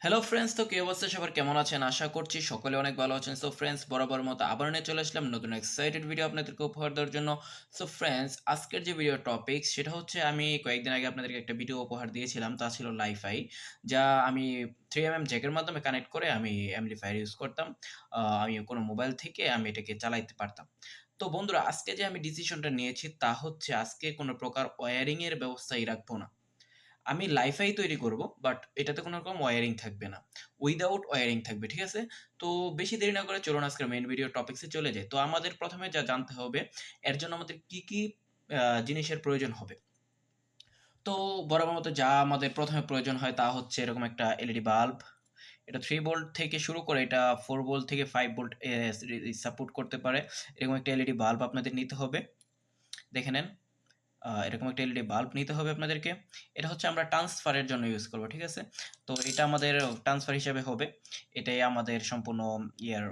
Hello friends, তো কি অবস্থা সবার, কেমন আছেন? আশা করছি সকলে অনেক ভালো আছেন। সো ফ্রেন্ডস, বরাবর মতো আবার নিয়ে চলে আসলাম নতুন এক্সাইটেড ভিডিও আপনাদেরকে উপহার দেওয়ার জন্য। সো ফ্রেন্ডস, আজকের যে ভিডিও টপিক সেটা হচ্ছে, আমি কয়েকদিন আগে আপনাদেরকে একটা ভিডিও উপহার দিয়েছিলাম, তা ছিল লাইফাই, যা আমি 3mm জ্যাকের মাধ্যমে কানেক্ট করে আমি অ্যামপ্লিফায়ার ইউজ করতাম। আমি কোনো মোবাইল থেকে আমি এটাকে চালাইতে পারতাম। তো বন্ধুরা, আজকে যে আমি ডিসিশনটা নিয়েছি তা হচ্ছে, আজকে কোনো প্রকার ওয়্যারিং এর ব্যবস্থাই রাখবো না। আমি লাইফাই তৈরি করব, বাট এটাতে কোনো রকম ওয়্যারিং থাকবে না। উইদাউট ওয়্যারিং থাকবে, ঠিক আছে? তো বেশি দেরি না করে চলুন আজকের মেইন ভিডিও টপিকসে চলে যাই। তো আমাদের প্রথমে যা জানতে হবে, এর জন্য আমাদের কি জিনিসের প্রয়োজন হবে। তো বরাবর মতো যা আমাদের প্রথমে প্রয়োজন হয় তা হচ্ছে এরকম একটা এলইডি বাল্ব। এটা 3 ভোল্ট থেকে শুরু করে এটা 4 ভোল্ট থেকে 5 ভোল্ট সাপোর্ট করতে পারে। এরকম একটা এলইডি বাল্ব আপনাদের নিতে হবে। দেখে নেন। এরকম একটা এলইডি বাল্ব নিতে হবে আপনাদেরকে। এটা হচ্ছে আমরা ট্রান্সফারের জন্য ইউজ করব, ঠিক আছে? তো এটা আমাদের ট্রান্সফার হিসেবে হবে। এটাই আমাদের সম্পূর্ণ ইয়ার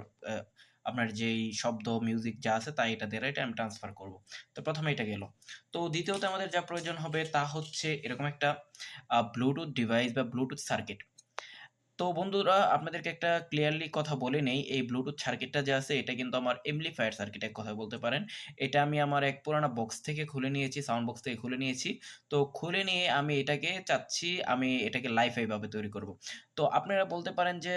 আপনার যেই শব্দ, মিউজিক যা আছে তাই এটা দ্বারা এটা আমি ট্রান্সফার করব। তো প্রথমে এটা গেল। তো দ্বিতীয়ত আমাদের যা প্রয়োজন হবে তা হচ্ছে এরকম একটা ব্লুটুথ ডিভাইস বা ব্লুটুথ সার্কিট। তো বন্ধুরা, আপনাদেরকে একটা ক্লিয়ারলি কথা বলে নেই, এই ব্লুটুথ সার্কিটটা যে আছে এটা কিন্তু আমার এমপ্লিফায়ার সার্কিট এক কথায় বলতে পারেন। এটা আমি আমার এক পুরানা বক্স থেকে খুলে নিয়েছি, সাউন্ড বক্স থেকে খুলে নিয়েছি। তো খুলে নিয়ে আমি এটাকে চাচ্ছি, আমি এটাকে লাইফাই ভাবে তৈরি করব। তো আপনারা বলতে পারেন যে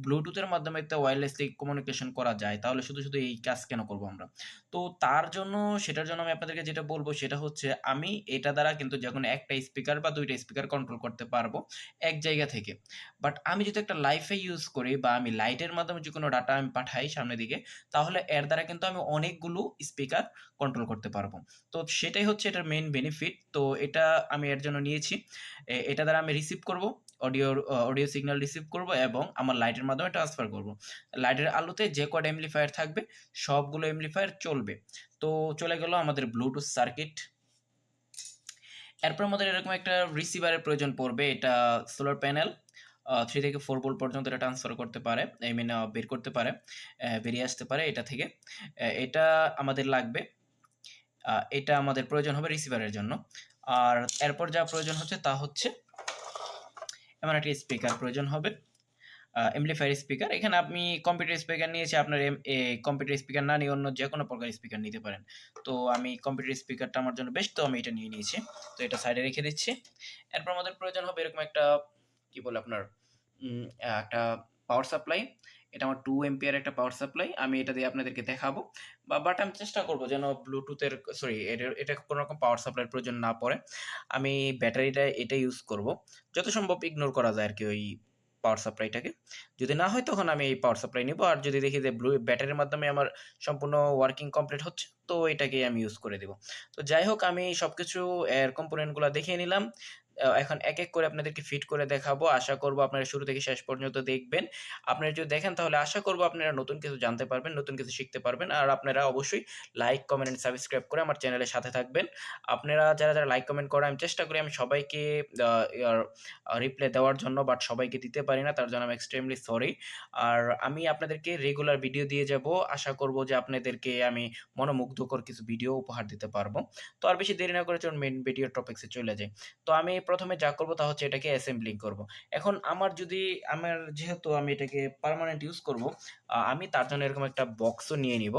ব্লুটুথের মাধ্যমে একটা ওয়্যারলেসলি কমিউনিকেশন করা যায়, তাহলে শুধু এই কাজ কেন করব আমরা? তো তার জন্য, সেটার জন্য আমি আপনাদেরকে যেটা বলব সেটা হচ্ছে, আমি এটা দ্বারা কিন্তু যখন একটা স্পিকার বা ২ টা স্পিকার কন্ট্রোল করতে পারবো এক জায়গা থেকে। বাট আমি যদি একটা লাইফাই ইউজ করি বা আমি লাইটের মাধ্যমে যে কোনো ডাটা আমি পাঠাই সামনের দিকে, তাহলে এর দ্বারা কিন্তু আমি অনেকগুলো স্পিকার কন্ট্রোল করতে পারবো। তো সেটাই হচ্ছে এটার মেইন বেনিফিট। তো এটা আমি এর জন্য নিয়েছি। এটা দ্বারা আমি রিসিভ করব, অডিও সিগন্যাল রিসিভ করব এবং আমার লাইটের মাধ্যমে ট্রান্সফার করব। লাইটের আলোতে যে কয়টা এমপ্লিফায়ার থাকবে সবগুলো এমপ্লিফায়ার চলবে। তো চলে গেল আমাদের ব্লুটুথ সার্কিট। এরপর আমাদের এরকম একটা রিসিভারের প্রয়োজন পড়বে। এটা সোলার প্যানেল 3 থেকে 4 ভোল্ট পর্যন্ত এটা ট্রান্সফার করতে পারে। আই মিন বের করতে পারে, বেরিয়ে আসতে পারে এটা থেকে। এটা আমাদের লাগবে। এটা আমাদের প্রয়োজন হবে রিসিভারের জন্য। আর এরপর যা প্রয়োজন হচ্ছে তা হচ্ছে এমন একটা স্পিকার প্রয়োজন হবে। Amplifier speaker. এখানে আপনি কম্পিউটার স্পিকার নিয়েছি, আপনার কম্পিউটার স্পিকার না নিয়ে অন্য যেকোনো প্রকার স্পিকার নিতে পারেন। তো আমি কম্পিউটার স্পিকারটা আমার জন্য বেস্ট, তো আমি এটা নিয়ে নিয়েছি। তো এটা সাইডে রেখে দিচ্ছি। এরপর আমাদের প্রয়োজন হবে এরকম একটা, কি বলে আপনার, একটা পাওয়ার সাপ্লাই। এটা আমার 2 এম্পিয়ার একটা পাওয়ার সাপ্লাই। আমি এটা দিয়ে আপনাদেরকে দেখাবো। বাট আমি চেষ্টা করব যেন ব্লুটুথের, সরি, এটা কোনো রকম পাওয়ার সাপ্লাইয়ের প্রয়োজন না পড়ে। আমি ব্যাটারিটা এটা ইউজ করব। যত সম্ভব ইগনোর করা যায় আরকি ওই পাওয়ার সাপ্লাইটাকে। যদি না হয় তখন আমি এই পাওয়ার সাপ্লাই নিবো। আর যদি দেখি যে ব্যাটারির মাধ্যমে আমার সম্পূর্ণ ওয়ার্কিং কমপ্লিট হচ্ছে, তো এটাকেই আমি ইউজ করে দিব। তো যাই হোক, আমি সবকিছু এর কম্পোনেন্টগুলা দেখিয়ে নিলাম। এখন এক করে আপনাদেরকে ফিট করে দেখাবো। আশা করব আপনারা শুরু থেকে শেষ পর্যন্ত দেখবেন। আপনারা যদি দেখেন তাহলে আশা করব আপনারা নতুন কিছু জানতে পারবেন, নতুন কিছু শিখতে পারবেন। আর আপনারা অবশ্যই লাইক, কমেন্ট এন্ড সাবস্ক্রাইব করে আমার চ্যানেলের সাথে থাকবেন। আপনারা যারা লাইক, কমেন্ট করে, আমি চেষ্টা করি আমি সবাইকে আ ইয়ার রিপ্লাই দেওয়ার জন্য, বাট সবাইকে দিতে পারি না। তার জন্য আমি এক্সট্রিমলি সরি। আর আমি আপনাদেরকে রেগুলার ভিডিও দিয়ে যাব। আশা করব যে আপনাদেরকে আমি মনোমুগ্ধকর কিছু ভিডিও উপহার দিতে পারবো। তো আর বেশি দেরি না করে চলুন মেইন ভিডিও টপিকসে চলে যাই। তো আমি প্রথমে যা করব তা হচ্ছে এটাকে অ্যাসেম্বলিং করব। এখন আমার যেহেতু আমি এটাকে পার্মানেন্ট ইউজ করব, আমি তার জন্য এরকম একটা বক্সও নিয়ে নিব।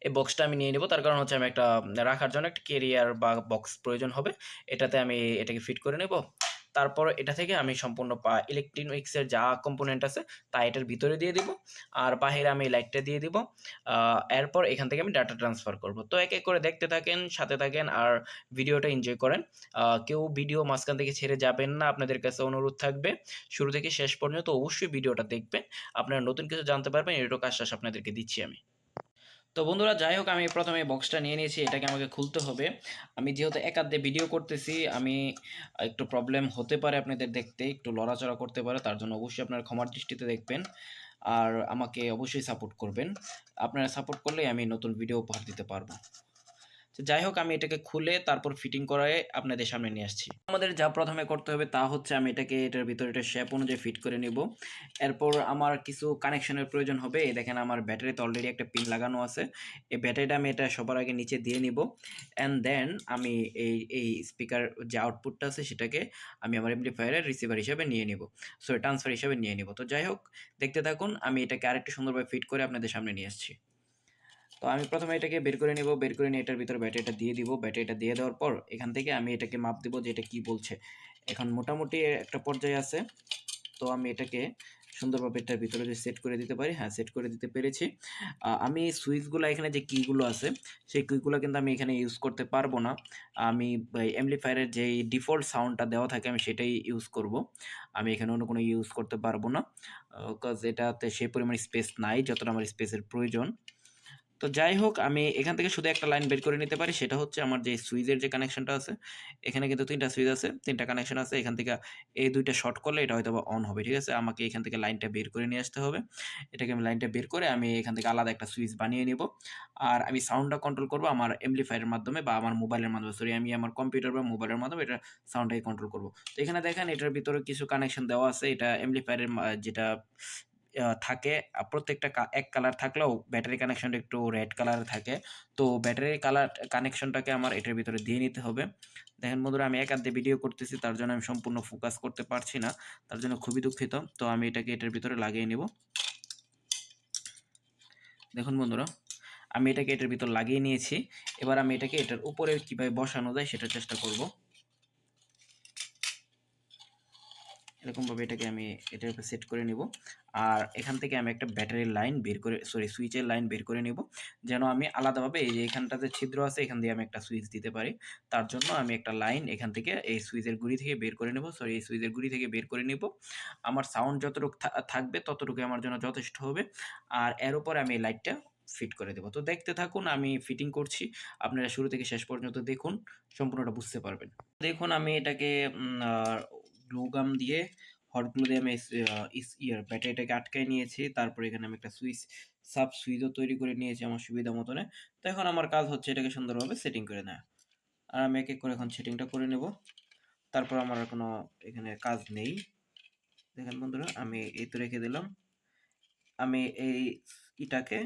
এই বক্সটা আমি নিয়ে নিব, তার কারণ হচ্ছে আমি একটা রাখার জন্য একটা কেরিয়ার বা বক্স প্রয়োজন হবে। এটাতে আমি এটাকে ফিট করে নেব। তারপর এটা থেকে আমি সম্পূর্ণ ইলেকট্রনিক্সের যা কম্পোনেন্ট আছে তা এটার ভিতরে দিয়ে দিব। আর বাহিরে আমি লাইটটা দিয়ে দিব। এরপর এখান থেকে আমি ডাটা ট্রান্সফার করব। তো এক করে দেখতে থাকেন, সাথে থাকেন আর ভিডিওটা এনজয় করেন। কেউ ভিডিও মাঝখান থেকে ছেড়ে যাবেন না, আপনাদের কাছে অনুরোধ থাকবে শুরু থেকে শেষ পর্যন্ত অবশ্যই ভিডিওটা দেখবেন। আপনারা নতুন কিছু জানতে পারবেন, এটুকু আশ্বাস আপনাদেরকে দিচ্ছি আমি। তো বন্ধুরা, যাই হোক, আমি প্রথমে বক্সটা নিয়ে নিয়েছি, এটাকে আমাকে খুলতে হবে। আমি যেহেতু এক হাত দিয়ে ভিডিও করতেছি, আমি একটু প্রবলেম হতে পারে আপনাদের দেখতে, একটু লড়াচড়া করতে পারে, তার জন্য অবশ্যই আপনারা ক্ষমার দৃষ্টিতে দেখবেন। আর আমাকে অবশ্যই সাপোর্ট করবেন। আপনারা সাপোর্ট করলেই আমি নতুন ভিডিও উপহার দিতে পারবো। তো যাই হোক আমি এটাকে খুলে তারপর ফিটিং করায়ে আপনাদের সামনে নিয়ে আসছি। আমাদের যা প্রথমে করতে হবে তা হচ্ছে আমি এটাকে এটার ভিতরে একটা শেপ অনুযায়ী ফিট করে নিব। এরপর আমার কিছু কানেকশনের প্রয়োজন হবে। এই দেখেন আমার ব্যাটারিতে অলরেডি একটা পিন লাগানো আছে। এই ব্যাটারিটা আমি এটা সবার আগে নিচে দিয়ে নিব। অ্যান্ড দেন আমি এই স্পিকার যে আউটপুটটা আছে সেটাকে আমি আমার অ্যামপ্লিফায়ারের রিসিভার হিসেবে নিয়ে নিব। সরি ট্রান্সফার হিসেবে নিয়ে নিব। তো যাই হোক দেখতে থাকুন আমি এটাকে আরেকটু সুন্দরভাবে ফিট করে আপনাদের সামনে নিয়ে আসছি। তো আমি প্রথমে এটাকে বের করে নেব, বের করে নিয়ে এটার ভিতরে ব্যাটারিটা দিয়ে দিব। ব্যাটারিটা দিয়ে দেওয়ার পর এখান থেকে আমি এটাকে মাপ দেব যে এটা কি বলছে। এখন মোটামুটি একটা পর্যায়ে আছে। তো আমি এটাকে সুন্দরভাবে এটার ভিতরে যদি সেট করে দিতে পারি, হ্যাঁ সেট করে দিতে পেরেছি। আমি সুইচগুলো এখানে যে কিগুলো আছে সেই কিগুলো কিন্তু আমি এখানে ইউজ করতে পারবো না। আমি অ্যামপ্লিফায়ারের যেই ডিফল্ট সাউন্ডটা দেওয়া থাকে আমি সেটাই ইউজ করব। আমি এখানে অন্য কোনো ইউজ করতে পারবো না। কজ এটাতে সেই পরিমাণ স্পেস নাই যতটা আমার স্পেসের প্রয়োজন। তো যাই হোক আমি এখান থেকে শুধু একটা লাইন বের করে নিতে পারি, সেটা হচ্ছে আমার যে সুইচের যে কানেকশনটা আছে, এখানে কিন্তু ৩ টা সুইচ আছে, ৩ টা কানেকশন আছে। এখান থেকে এই ২ টা শর্ট করলে এটা হয়তোবা অন হবে। ঠিক আছে? আমাকে এখান থেকে লাইনটা বের করে নিয়ে আসতে হবে। এটাকে আমি লাইনটা বের করে আমি এখান থেকে আলাদা একটা সুইচ বানিয়ে নিব। আর আমি সাউন্ডটা কন্ট্রোল করব আমার অ্যামপ্লিফায়ারের মাধ্যমে বা আমার মোবাইলের মাধ্যমে, সরি আমি আমার কম্পিউটার বা মোবাইলের মাধ্যমে এটা সাউন্ডটাকে কন্ট্রোল করব। তো এখানে দেখেন এটার ভিতরে কিছু কানেকশন দেওয়া আছে। এটা অ্যামপ্লিফায়ারের যেটা থাকে প্রত্যেকটা এক কালার থাকলেও ব্যাটারি কানেকশনটা একটু রেড কালারে থাকে। তো ব্যাটারি কালার কানেকশনটাকে আমার এটার ভিতরে দিয়ে নিতে হবে। দেখেন বন্ধুরা আমি এক হাত দিয়ে ভিডিও করতেছি তার জন্য আমি সম্পূর্ণ ফোকাস করতে পারছি না। তার জন্য খুবই দুঃখিত। তো আমি এটাকে এটার ভিতরে লাগিয়ে নিব। দেখুন বন্ধুরা, আমি এটাকে এটার ভিতর লাগিয়ে নিয়েছি। এবার আমি এটাকে এটার উপরে কিভাবে বসানো যায় সেটার চেষ্টা করব। এরকমভাবে এটাকে আমি এটার উপরে সেট করে নিব। আর এখান থেকে আমি একটা ব্যাটারির লাইন বের করে, সরি সুইচের লাইন বের করে নিব। যেন আমি আলাদাভাবে এই যে এখানটাতে ছিদ্র আছে এখান দিয়ে আমি একটা সুইচ দিতে পারি। তার জন্য আমি একটা লাইন এখান থেকে এই সুইচের গুঁড়ি থেকে বের করে নেব। সরি এই সুইচের গুঁড়ি থেকে বের করে নিব। আমার সাউন্ড যতটুকু থাকবে ততটুকুই আমার জন্য যথেষ্ট হবে। আর এর উপরে আমি এই লাইটটা ফিট করে দেব। তো দেখতে থাকুন আমি ফিটিং করছি। আপনারা শুরু থেকে শেষ পর্যন্ত দেখুন, সম্পূর্ণটা বুঝতে পারবেন। দেখুন আমি এটাকে গ্লু গাম দিয়ে হট গ্লু দিয়ে আমি ব্যাটারিটাকে আটকায় নিয়েছি। তারপরে এখানে আমি একটা সাব সুইচও তৈরি করে নিয়েছি আমার সুবিধা মতনে। তো এখন আমার কাজ হচ্ছে এটাকে সুন্দরভাবে সেটিং করে নেওয়া। আর আমি এক এক করে এখন সেটিংটা করে নেব। তারপর আমার আর কোনো এখানে কাজ নেই। দেখেন বন্ধুরা আমি এই তো রেখে দিলাম। আমি ইটাকে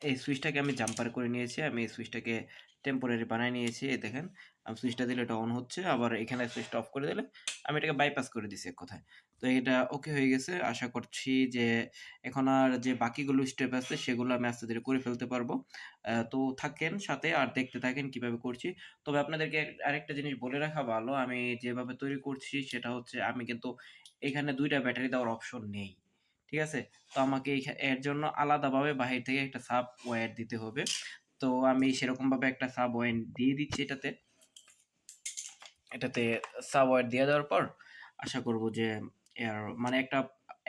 এই সুইচটাকে আমি জাম্পার করে নিয়েছি। আমি এই সুইচটাকে টেম্পোরারি বানায় নিয়েছি। এই দেখেন আমি সুইচটা দিলে এটা অন হচ্ছে। আবার এখানে সুইচটা অফ করে দিলে আমি এটাকে বাইপাস করে দিছি এক কথায়। তো এটা ওকে হয়ে গেছে। আশা করছি যে এখন আর যে বাকিগুলো স্টেপ আছে সেগুলো আমি আস্তে ধীরে করে ফেলতে পারবো। তো থাকেন সাথে আর দেখতে থাকেন কিভাবে করছি। তবে আপনাদেরকে আরেকটা জিনিস বলে রাখা ভালো, আমি যেভাবে তৈরি করছি সেটা হচ্ছে আমি কিন্তু এখানে ২ টা ব্যাটারি দেওয়ার অপশন নেই। ঠিক আছে? তো আমাকে এর জন্য আলাদাভাবে বাহির থেকে একটা সাব ওয়্যার দিতে হবে। তো আমি সেরকমভাবে একটা সাব ওয়্যার দিয়ে দিচ্ছি এটাতে। এটাতে সাব ওয়্যার দিয়ে দেওয়ার পর আশা করব যে এর মানে একটা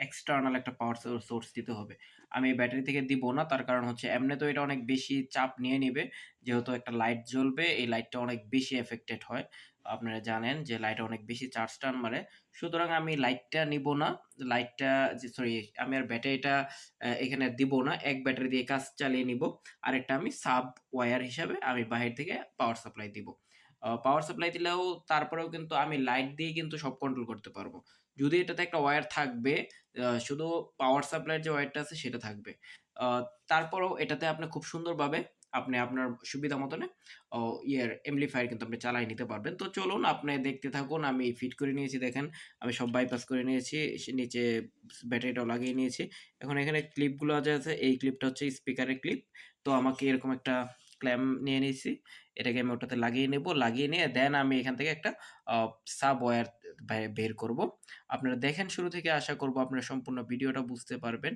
এক্সটার্নাল একটা পাওয়ার সোর্স দিতে হবে। আমি ব্যাটারি থেকে দিব না। তার কারণ হচ্ছে এমনি তো এটা অনেক বেশি চাপ নিয়ে নিবে। যেহেতু একটা লাইট জ্বলবে, এই লাইটটা অনেক বেশি এফেক্টেড হয়। আপনারা জানেন যে লাইটে অনেক বেশি চার্জ টান মারে। সুতরাং আমি লাইটটা নিব না। লাইটটা সরি আমি আর ব্যাটারিটা এখানে দিব না। এক ব্যাটারি দিয়ে কাজ চালিয়ে নিব। আরেকটা আমি সাব ওয়্যার হিসাবে আমি বাহির থেকে পাওয়ার সাপ্লাই দিব। পাওয়ার সাপ্লাই দিলেও তারপরেও কিন্তু আমি লাইট দিয়ে কিন্তু সব কন্ট্রোল করতে পারবো। যদি এটাতে একটা ওয়্যার থাকবে, শুধু পাওয়ার সাপ্লাইয়ের যে ওয়্যারটা আছে সেটা থাকবে। আ তারপরেও এটাতে আপনি খুব সুন্দরভাবে আপনি আপনার সুবিধা মতনে ও এমপ্লিফায়ার কিন্তু আপনি চালায় নিতে পারবেন। তো চলুন আপনি দেখতে থাকুন। আমি ফিট করে নিয়েছি দেখেন। আমি সব বাইপাস করে নিয়েছি। নিচে ব্যাটারিটাও লাগিয়ে নিয়েছি। এখন এখানে ক্লিপগুলো যা আছে এই ক্লিপটা হচ্ছে স্পিকারের ক্লিপ। তো আমাকে এরকম একটা ক্ল্যাম্প নিয়ে নিয়েছি। এটাকে আমি ওটাতে লাগিয়ে নেব। লাগিয়ে নিয়ে দেন আমি এখান থেকে একটা আ সাব ওয়্যার বের করব। আপনারা দেখেন শুরু থেকে, আশা করব আপনারা সম্পূর্ণ ভিডিওটা বুঝতে পারবেন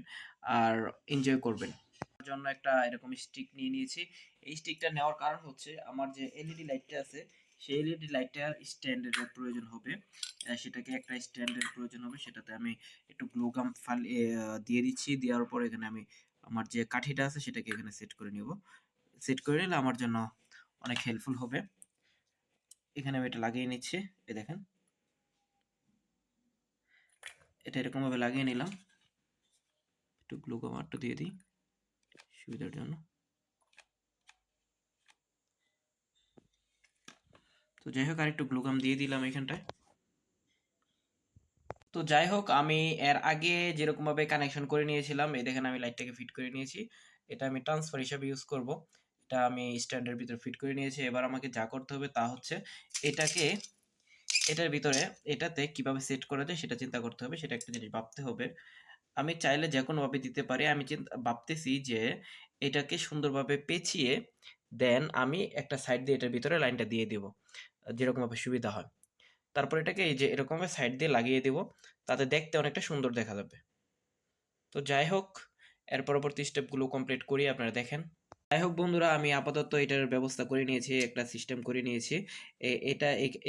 আর এনজয় করবেন। তার জন্য একটা এরকম স্টিক নিয়ে নিয়েছি। এই স্টিকটা নেওয়ার কারণ হচ্ছে আমার যে এলইডি লাইটটা আছে সেই এলইডি লাইটটার স্ট্যান্ডের প্রয়োজন হবে। সেটাকে একটা স্ট্যান্ডের প্রয়োজন হবে। সেটাতে আমি একটু গ্লু গাম দিয়ে দিচ্ছি। দেওয়ার পর এখানে আমি আমার যে কাঠিটা আছে সেটাকে এখানে সেট করে নিব। সেট করে নিলে আমার জন্য অনেক হেল্পফুল হবে। এখানে আমি এটা লাগিয়ে নিচ্ছি। এই দেখেন। এটা এরকমভাবে লাগিয়ে নিলাম। একটু গ্লু গাম আরেকটু দিয়ে দিই সুবিধার জন্য। তো যাই হোক আরেকটু গ্লুকাম দিয়ে দিলাম এখানটায়। তো যাই হোক আমি এর আগে যেরকমভাবে কানেকশন করে নিয়েছিলাম, এই দেখেন আমি লাইটটাকে ফিট করে নিয়েছি। এটা আমি ট্রান্সফার হিসাবে ইউজ করব। এটা আমি স্ট্যান্ডের ভিতরে ফিট করে নিয়েছি। এবার আমাকে যা করতে হবে তা হচ্ছে এটাকে এটার ভিতরে এটাতে কিভাবে সেট করা যায় সেটা চিন্তা করতে হবে, সেটা একটা জিনিস ভাবতে হবে। আমি চাইলে যেকোনোভাবে দিতে পারি। আমি ভাবতেছি যে এটাকে সুন্দরভাবে পেঁচিয়ে দেন আমি একটা সাইড দিয়ে এটার ভিতরে লাইনটা দিয়ে দিব। যেরকমভাবে সুবিধা হয়। তারপর এটাকে এই যে এরকমভাবে সাইড দিয়ে লাগিয়ে দিব। তাতে দেখতে অনেকটা সুন্দর দেখা যাবে। তো যাই হোক এর পরবর্তী স্টেপগুলো কমপ্লিট করি আপনারা দেখেন। যাই হোক বন্ধুরা আমি আপাতত এটার ব্যবস্থা করে নিয়েছি, একটা সিস্টেম করে নিয়েছি।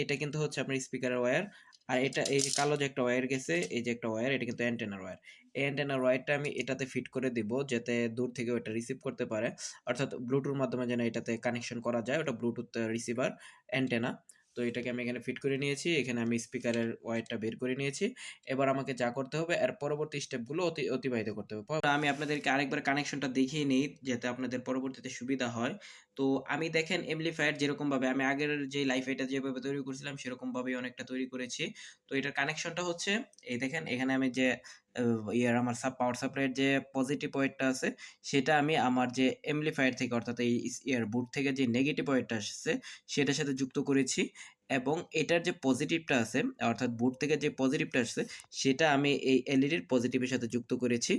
এটা কিন্তু হচ্ছে আপনার স্পিকারের ওয়্যার। আর এটা এই যে কালো যে একটা ওয়্যার গেছে, এই যে একটা ওয়্যার, এটা কিন্তু অ্যান্টেনার ওয়্যার। এই অ্যান্টেনার ওয়্যারটা আমি এটাতে ফিট করে দিব যাতে দূর থেকে ওটা রিসিভ করতে পারে, অর্থাৎ ব্লুটুথ মাধ্যমে যেন এটাতে কানেকশন করা যায়। ওটা ব্লুটুথ রিসিভার অ্যান্টেনা। তো এটাকে আমি এখানে ফিট করে নিয়েছি, এখানে আমি স্পিকারের ওয়্যারটা বের করে নিয়েছি। এবার আমাকে যা করতে হবে এর পরবর্তী স্টেপগুলো অতিবাহিত করতে হবে। আমি আপনাদেরকে আরেকবার কানেকশনটা দেখিয়ে নিই যাতে আপনাদের পরবর্তীতে সুবিধা হয়। তো আমি দেখেন এমপ্লিফায়ার যেরকমভাবে আমি আগের যে লাইফ এটা যেভাবে তৈরি করেছিলাম সেরকমভাবেই অনেকটা তৈরি করেছি। তো এটার কানেকশনটা হচ্ছে এই দেখেন এখানে আমি যে ইয়ার আমার পাওয়ার সাপ্লাইয়ের যে পজিটিভ ওয়্যারটা আছে সেটা আমি আমার যে এমপ্লিফায়ার থেকে অর্থাৎ এই ইয়ার বুট থেকে যে নেগেটিভ ওয়্যারটা আসছে সেটার সাথে যুক্ত করেছি। এবং এটার যে পজিটিভটা আছে অর্থাৎ বুট থেকে যে পজিটিভটা আসছে সেটা আমি এই এলইডির পজিটিভের সাথে যুক্ত করেছি।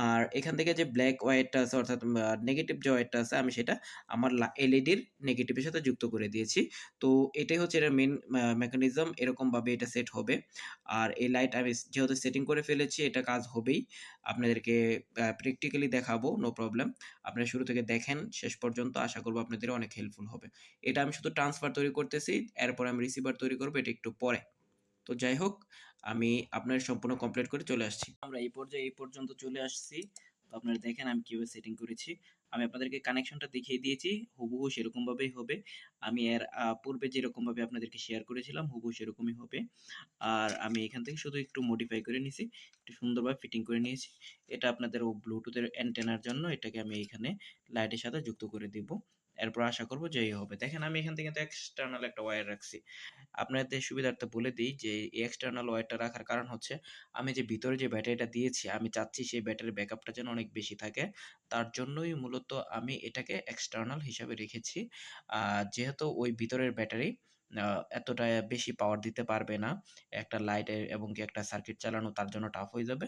আর এখান থেকে যে ব্ল্যাক ওয়্যারটা আছে অর্থাৎ নেগেটিভ যে ওয়্যারটা আছে আমি সেটা আমার এলইডির নেগেটিভের সাথে যুক্ত করে দিয়েছি। তো এটাই হচ্ছে এটার মেইন মেকানিজম, এরকমভাবে এটা সেট হবে। আর এই লাইট আমি যেহেতু সেটিং করে ফেলেছি এটা কাজ হবেই। আপনাদেরকে প্র্যাকটিক্যালি দেখাবো, নো প্রবলেম। আপনারা শুরু থেকে দেখেন শেষ পর্যন্ত, আশা করব আপনাদের অনেক হেল্পফুল হবে। এটা আমি শুধু ট্রান্সফার তৈরি করতেছি, এরপর আমি রিসিভার তৈরি করব এটা একটু পরে। তো যাই হোক আমি আপনার সম্পূর্ণ কমপ্লিট করে চলে আসছি। আমরা এই পর্যন্ত চলে আসছি। তো আপনারা দেখেন আমি কিভাবে সেটিং করেছি। আমি আপনাদেরকে কানেকশনটা দেখিয়ে দিয়েছি, হুবহু সেরকম ভাবেই হবে। আমি এর পূর্বে যেরকম ভাবে আপনাদেরকে শেয়ার করেছিলাম হুবহু সেরকমই হবে। আর আমি এখান থেকে শুধু একটু মডিফাই করে নিছি, একটু সুন্দরভাবে ফিটিং করে নিয়েছি। এটা আপনাদের ব্লুটুথের অ্যান্টেনার জন্য এটাকে আমি এখানে লাইটের সাথে যুক্ত করে দিব। এরপর আশা করব যে এই হবে। দেখেন আমি এখান থেকে কিন্তু এক্সটার্নাল একটা ওয়্যার রাখছি। আপনাদের সুবিধার্থে বলে দিই যে এই এক্সটার্নাল ওয়্যারটা রাখার কারণ হচ্ছে আমি যে ভিতরে যে ব্যাটারিটা দিয়েছি আমি চাচ্ছি সেই ব্যাটারির ব্যাকআপটা যেন অনেক বেশি থাকে। তার জন্যই মূলত আমি এটাকে এক্সটার্নাল হিসাবে রেখেছি। যেহেতু ওই ভিতরের ব্যাটারি আ এতটা বেশি পাওয়ার দিতে পারবে না। একটা লাইটের এবং কি একটা সার্কিট চালানো তার জন্য টাফ হয়ে যাবে।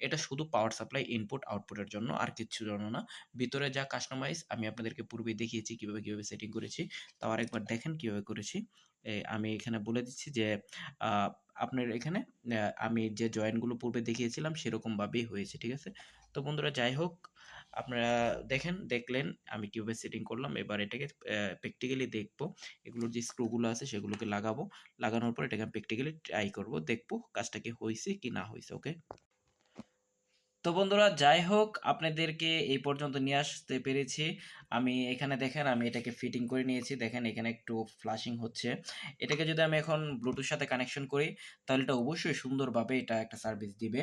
এটা শুধু পাওয়ার সাপ্লাই ইনপুট আউটপুটের জন্য, আর কিচ্ছুর জন্য না। ভিতরে যা কাস্টমাইজ আমি আপনাদেরকে পূর্বেই দেখিয়েছি কিভাবে সেটিং করেছি। তাও আরেকবার দেখেন কিভাবে করেছি। আমি এখানে বলে দিচ্ছি যে আ আপনার এখানে আমি যে জয়েন্ট গুলো পূর্বে দেখিয়েছিলাম সেরকমভাবেই হয়েছে। ঠিক আছে? তো বন্ধুরা যাই হোক, আপনারা দেখলেন আমি কিভাবে সেটিং করলাম। এবার এটাকে প্র্যাকটিক্যালি দেখব। এগুলোর যে স্ক্রু গুলো আছে সেগুলোকে লাগাবো। লাগানোর পর এটাকে আমি প্র্যাকটিক্যালি ট্রাই করব। দেখব কাজটা কি হইছে কি না হইছে। ওকে? তো বন্ধুরা যাই হোক আপনাদেরকে এই পর্যন্ত নিয়ে আসতে পেরেছি। আমি এখানে দেখেন আমি এটাকে ফিটিং করে নিয়েছি। দেখেন এখানে একটু ফ্লাশিং হচ্ছে। এটাকে যদি আমি এখন ব্লুটুথ সাথে কানেকশন করি তাহলে এটা অবশ্যই সুন্দরভাবে এটা একটা সার্ভিস দিবে।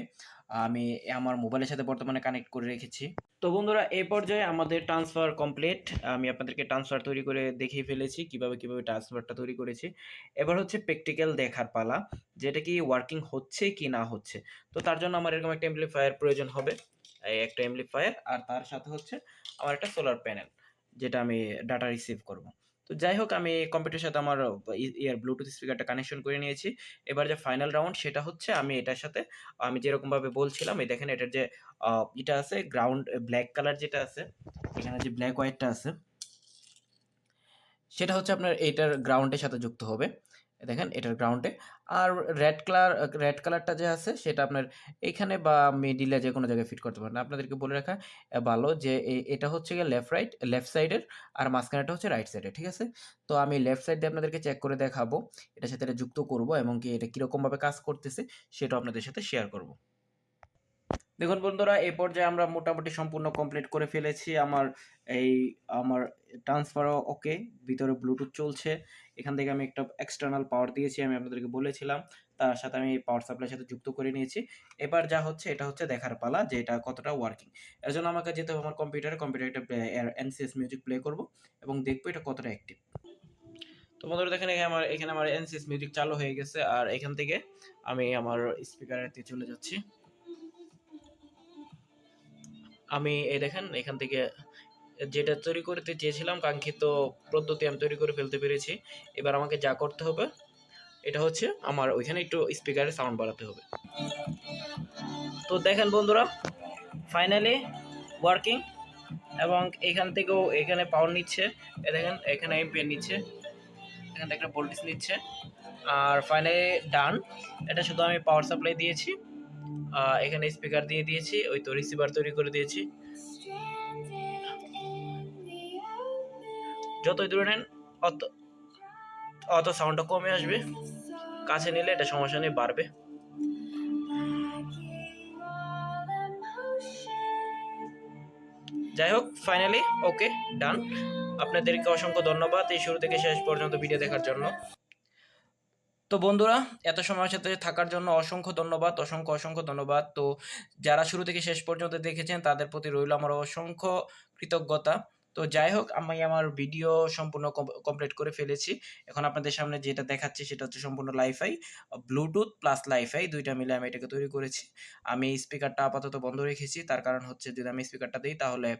আমি আমার মোবাইলের সাথে বর্তমানে কানেক্ট করে রেখেছি। তো বন্ধুরা এই পর্যায়ে আমাদের ট্রান্সফার কমপ্লিট। আমি আপনাদেরকে ট্রান্সফার তৈরি করে দেখিয়ে ফেলেছি কিভাবে ট্রান্সফারটা তৈরি করেছি। এবার হচ্ছে প্র্যাকটিক্যাল দেখার পালা যে এটা কি ওয়ার্কিং হচ্ছে কি না হচ্ছে। তো তার জন্য আমার এরকম একটা এমপ্লিফায়ার প্রয়োজন হবে। এই একটা এমপ্লিফায়ার আর তার সাথে হচ্ছে আমার একটা সোলার প্যানেল যেটা আমি ডাটা রিসিভ করব। তো যাই হোক আমি কম্পিউটারের সাথে আমার ইয়ার ব্লুটুথ স্পিকারটা কানেকশন করে নিয়েছি। এবার যে ফাইনাল রাউন্ড সেটা হচ্ছে আমি এটার সাথে আমি যেরকমভাবে বলছিলাম এই দেখেন এটার যে এটা আছে গ্রাউন্ড ব্ল্যাক কালার যেটা আছে, এখানে যে ব্ল্যাক হোয়াইটটা আছে সেটা হচ্ছে আপনার এটার গ্রাউন্ডের সাথে যুক্ত হবে। দেখেন এটার গ্রাউন্ডে। আর রেড কালারটা যে আছে সেটা আপনার এইখানে বা মিডিলে যেকোনো জায়গায় ফিট করতে পারেন। আপনাদেরকে বলে রাখা ভালো যে এটা হচ্ছে গিয়ে লেফট সাইডের আর মাঝখানেরটা হচ্ছে রাইট সাইডের। ঠিক আছে? তো আমি লেফট সাইড দিয়ে আপনাদেরকে চেক করে দেখাবো। এটার সাথে এটা যুক্ত করব এবং কি এটা কিরকমভাবে কাজ করতেছে সেটাও আপনাদের সাথে শেয়ার করব। দেখুন বন্ধুরা এই পর্যায়ে আমরা মোটামুটি সম্পূর্ণ কমপ্লিট করে ফেলেছি। এই আমার ট্রান্সফারও ওকে, ভিতরে ব্লুটুথ চলছে। এখান থেকে আমি একটা এক্সটার্নাল পাওয়ার দিয়েছি আমি আপনাদেরকে বলেছিলাম। তার সাথে আমি পাওয়ার সাপ্লাইয়ের সাথে যুক্ত করে নিয়েছি। এবার যা হচ্ছে এটা হচ্ছে দেখার পালা যে এটা কতটা ওয়ার্কিং। এর জন্য আমাকে যেতে হবে আমার কম্পিউটারে একটা এনসিএস মিউজিক প্লে করব এবং দেখব এটা কতটা অ্যাক্টিভ। তো বন্ধুরা দেখেন এখানে আমার এনসিএস মিউজিক চালু হয়ে গেছে, আর এখান থেকে আমি আমার স্পিকারেতে চলে যাচ্ছি। আমি এই দেখেন এখান থেকে যেটা তৈরি করতে চেয়েছিলাম কাঙ্ক্ষিত পদ্ধতি আমি তৈরি করে ফেলতে পেরেছি। এবার আমাকে যা করতে হবে এটা হচ্ছে আমার ওইখানে একটু স্পিকারের সাউন্ড বাড়াতে হবে। তো দেখেন বন্ধুরা, ফাইনালি ওয়ার্কিং, এবং এখান থেকেও এখানে পাওয়ার নিচ্ছে, দেখেন এখানে এম্পিয়ার নিচ্ছে, এখান থেকে একটা ভোল্টেজ নিচ্ছে, আর ফাইনালি ডান। এটা শুধু আমি পাওয়ার সাপ্লাই দিয়েছি, এখানে স্পিকার দিয়ে দিয়েছি, ওই তো রিসিভার তৈরি করে দিয়েছি। যতই দূরে নেন অত অত সাউন্ডটা কমে আসবে, কাছে নিলে এটা সমস্যা নেই, বাড়বে। যাই হোক, ফাইনালি ওকে, ডান। আপনাদেরকে অসংখ্য ধন্যবাদ এই শুরু থেকে শেষ পর্যন্ত ভিডিও দেখার জন্য। তো বন্ধুরা, এত সময়ের সাথে থাকার জন্য অসংখ্য ধন্যবাদ, অসংখ্য ধন্যবাদ। তো যারা শুরু থেকে শেষ পর্যন্ত দেখেছেন তাদের প্রতি রইল আমার অসংখ্য কৃতজ্ঞতা। তো যাই হোক, আমি আমার ভিডিও সম্পূর্ণ কমপ্লিট করে ফেলেছি। এখন আপনাদের সামনে যেটা দেখাচ্ছি সেটা হচ্ছে সম্পূর্ণ লাইফাই, ব্লুটুথ প্লাস লাইফাই দুইটা মিলে আমি এটাকে তৈরি করেছি। আমি স্পিকারটা আপাতত বন্ধ রেখেছি, তার কারণ হচ্ছে যদি আমি স্পিকারটা দিই তাহলে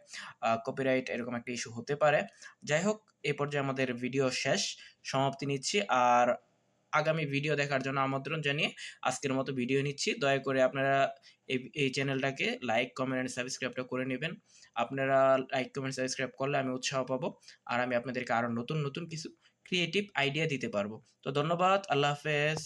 কপিরাইট এরকম একটা ইস্যু হতে পারে। যাই হোক, এই পর্যায়ে আমাদের ভিডিও শেষ, সমাপ্তি নিচ্ছি। আর আগামী ভিডিও দেখার জন্য আমন্ত্রণ জানিয়ে আজকের মতো ভিডিও নিচ্ছি। দয়া করে আপনারা এই চ্যানেলটাকে লাইক, কমেন্ট এন্ড সাবস্ক্রাইবটা করে নেবেন। আপনারা লাইক, কমেন্ট, সাবস্ক্রাইব করলে আমি উৎসাহ পাবো, আর আমি আপনাদেরকে আরো নতুন কিছু ক্রিয়েটিভ আইডিয়া দিতে পারবো। তো ধন্যবাদ, আল্লাহ হাফেজ।